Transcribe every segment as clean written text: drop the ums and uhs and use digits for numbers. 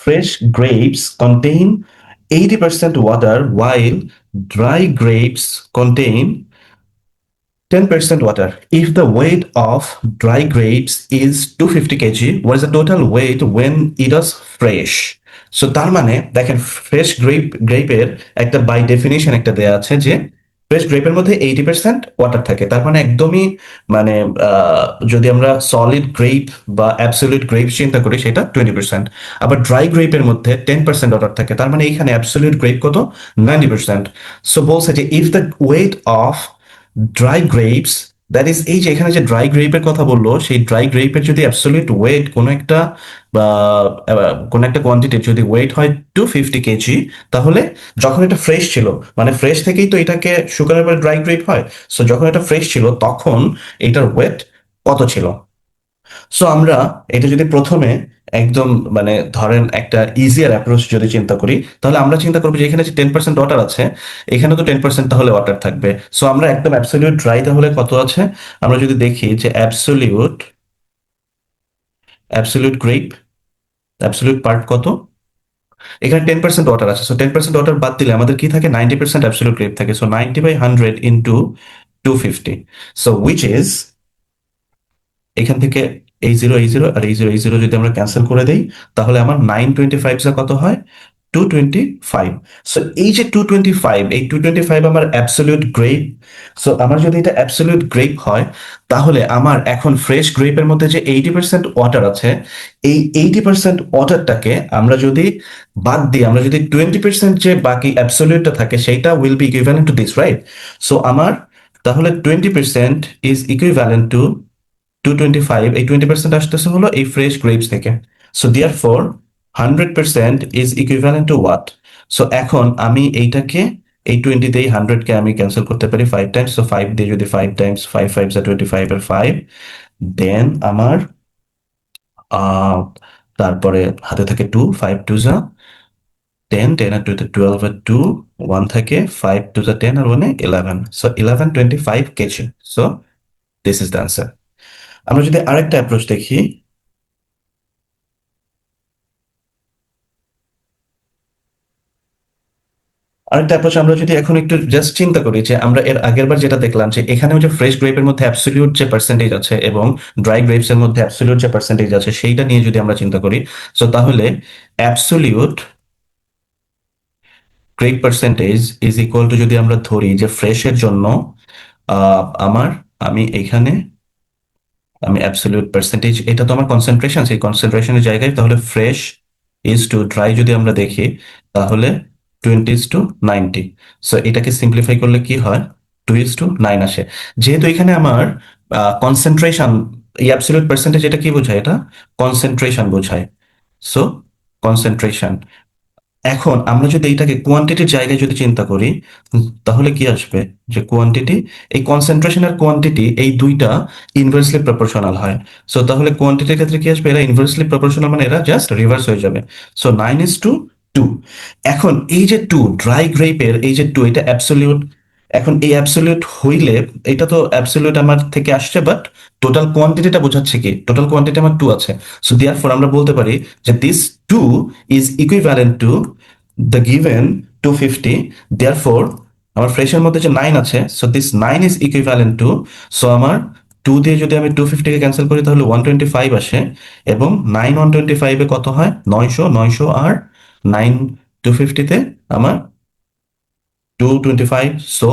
fresh grapes contain 80% water while dry grapes contain 10% water. If the weight of dry grapes is 250 kg, what is the total weight when it was fresh? So তার মানে দেখেন fresh গ্রেপের একটা by definition একটা দেয়া আছে যে fresh গ্রেপের মধ্যে 80% water থাকে। তার মানে একদমই মানে যদি আমরা সলিড গ্রেপ বা অ্যাবসলিউট গ্রেপ চিন্তা করি সেটা 20%। আবার ড্রাই গ্রেপের মধ্যে 10% ওয়াটার থাকে। তার মানে এইখানে অ্যাবসলিউট গ্রেপ কত? 90%। সো বলছে যে if the weight of dry grapes, that is এই যে এখানে যে ড্রাই গ্রেপের কথা বললো, সেই ড্রাই গ্রেপের যদি অ্যাবসলিউট ওয়েট কোনো একটা বা কোনো একটা কোয়ান্টিটির যদি ওয়েট হয় 250 কেজি, তাহলে যখন এটা ফ্রেশ ছিল, মানে ফ্রেশ থেকেই তো এটাকে শুকানোর পরে ড্রাই গ্রেপ হয়, সো যখন এটা ফ্রেশ ছিল তখন এটার ওয়েট কত ছিল? সো আমরা এটা যদি প্রথমে একদম মানে ধরেন একটা ইজিয়ার অ্যাপ্রোচ যদি চিন্তা করি, তাহলে আমরা চিন্তা করবো যে এখানে যে 10% ওয়াটার আছে, এখানে তো 10% তাহলে ওয়াটার থাকবে। সো আমরা একদম অ্যাবসলিউট ড্রাই তাহলে কত আছে? আমরা যদি দেখি যে absolute absolute grape absolute part কত, এখানে 10% ওয়াটার আছে। সো 10% ওয়াটার বাদ দিলে আমাদের কি থাকে? 90% অ্যাবসলিউট গ্রেপ থাকে। So 90/100 into 250, so which is, এখান থেকে এই জিরো আর এই জিরো যদি আমরা ক্যান্সেল করে দেই, তাহলে আমার 925 কত হয়? 225। সো এই যে 225, এই 225 আমার অ্যাবসলিউট গ্রেপ। সো আমার যদি এটা অ্যাবসলিউট গ্রেপ হয়, তাহলে আমার এখন ফ্রেশ গ্রেপের মধ্যে যে 80% ওয়াটার আছে, এই 80% ওয়াটারটাকে আমরা যদি বাদ দিই, আমরা যদি 20% যে বাকি অ্যাবসলিউটটা থাকে সেইটা will be equivalent to this, right? So আমার তাহলে 20% ইজ ইকুইভ্যালেন্ট টু 225, এই 20% আসতেছে হলো এই ফ্রেশ গ্রেপস থেকে। So therefore 100% is equivalent to what? So এখন আমি এইটাকে এই 20 দিয়ে 100 কে আমি ক্যান্সেল করতে পারি 5 টাইমস। সো 5 দিয়ে যদি 5 টাইমস 5 5 25 এর 5, দেন আমার আহ তারপরে হাতে থাকে 2, 5 2 যা 10, 10 আর 2 তে 12 আর 2 1 থাকে, 5 2 যা 10 আর 1 এ 11, so 1125 KG. So this is the answer. আমরা যদি আরেকটা অ্যাপ্রোচ দেখি, আরেকটা অ্যাপ্রোচ আমরা যদি এখন একটু জাস্ট চিন্তা করি যে আমরা এর আগের বার যেটা দেখলাম যে এখানেও যে ফ্রেশ গ্রেপের মধ্যে অ্যাবসলিউট যে পার্সেন্টেজ আছে এবং ড্রাই গ্রেপস এর মধ্যে অ্যাবসলিউট যে পার্সেন্টেজ আছে সেইটা নিয়ে যদি আমরা চিন্তা করি, সো তাহলে absolute grape percentage is equal two, যদি আমরা ধরি যে ফ্রেশের জন্য আমার আমি এখানে আমি অ্যাবসলিউট পার্সেন্টেজ, এটা তো আমার কনসেন্ট্রেশন, সেই কনসেন্ট্রেশনের জায়গায় তাহলে ফ্রেশ ইজ টু ড্রাই যদি আমরা দেখি, তাহলে 20:90। সো এটাকে সিম্পলিফাই করলে কি হয়? 2:9 আসে। যেহেতু এখানে আমার কনসেন্ট্রেশন, এই অ্যাবসলিউট পার্সেন্টেজ এটা কি বোঝায়? এটা কনসেন্ট্রেশন বোঝায়। So concentration. এখন আমরা যদি এটাকে কোয়ান্টিটির জায়গায় যদি চিন্তা করি, তাহলে কি আসবে? যে কোয়ান্টিটি, এই কনসেন্ট্রেশন আর কোয়ান্টিটি এই দুইটা ইনভার্সলি প্রপোর্শনাল হয়। সো তাহলে কোয়ান্টিটির ক্ষেত্রে কি আসবে? এরা ইনভার্সলি প্রপোর্শনাল, মানে এরা জাস্ট রিভার্স হয়ে যাবে। সো 9:2। এখন এই যে 2 ড্রাই গ্রেপের এই যে 2, এটা অ্যাবসলিউট। এখন এই অ্যাবসলিউট হইলে এটা তো অ্যাবসলিউট আমার থেকে আসছে, বাট টোটাল কোয়ান্টিটিটা বোঝাচ্ছে কি? টোটাল কোয়ান্টিটি আমার 2 আছে। সো দেয়ারফর আমরা বলতে পারি যে this 2 is equivalent two the given 250, therefore আমার ফ্রেশের মধ্যে যে 9 আছে, so this 9 is equivalent two, so আমার 2 দিয়ে যদি আমি 250 কে ক্যান্সেল করি তাহলে 125 আসে, এবং 9 125 এ কত হয়? 900, 900 আর 9 250 তে আমার 225, সো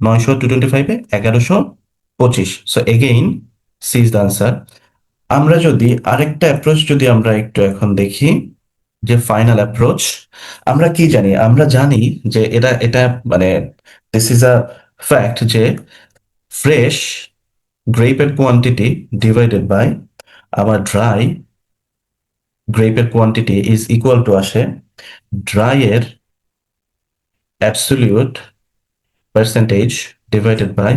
900 225 এ 1125। So again C is the answer. আমরা যদি আরেকটা অ্যাপ্রোচ যদি আমরা একটু এখন দেখি, যে ফাইনাল অ্যাপ্রোচ, আমরা কি জানি? আমরা জানি যে এটা এটা মানে দিস ইজ আ ফ্যাক্ট যে ফ্রেশ গ্রেপের কোয়ান্টিটি ডিভাইডেড বাই আমার ড্রাই গ্রেপের কোয়ান্টিটি ইজ ইকুয়াল টু আসে ড্রাই এর absolute percentage divided by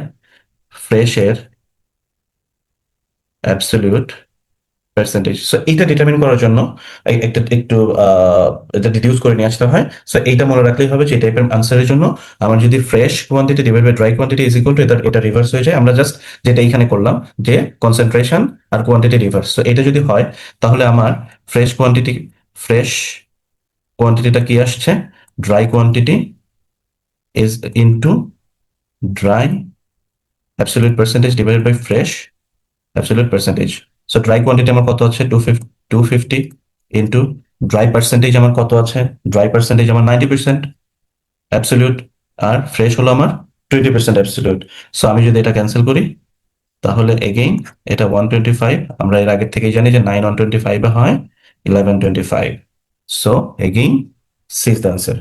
fresh এর অ্যাবসলিউট পার্সেন্টেজ। সো এইটা ডিটারমিন করার জন্য একটা একটু এটা ডিডিউস করে নিয়ে আসতে হয়। সো এইটা মনে রাখলেই হবে যে এই টাইপের আনসারের জন্য আমার যদি fresh quantity divide by dry quantity is equal to, এটা রিভার্স হয়ে যায়। আমরা জাস্ট যেটা এখানে করলাম যে কনসেন্ট্রেশন আর কোয়ান্টিটি রিভার্স, সো এটা যদি হয় তাহলে আমার ফ্রেশ কোয়ান্টিটি ফ্রেশ কোয়ান্টিটিটা কি আসছে, dry quantity is into dry absolute percentage divided by fresh absolute percentage. So dry quantity আমার কত আছে, 250 ইন্টু ড্রাই পার্সেন্টেজ আমার কত আছে, ড্রাই পার্সেন্টেজ আমার 90% অ্যাবসলিউট, আর ফ্রেশ হলো আমার 20% অ্যাবসলিউট। সো আমি যদি এটা ক্যান্সেল করি তাহলে এগেইন এটা 125, আমরা এর আগের থেকেই জানি যে 9 125 হয় 1125। So again C is the answer.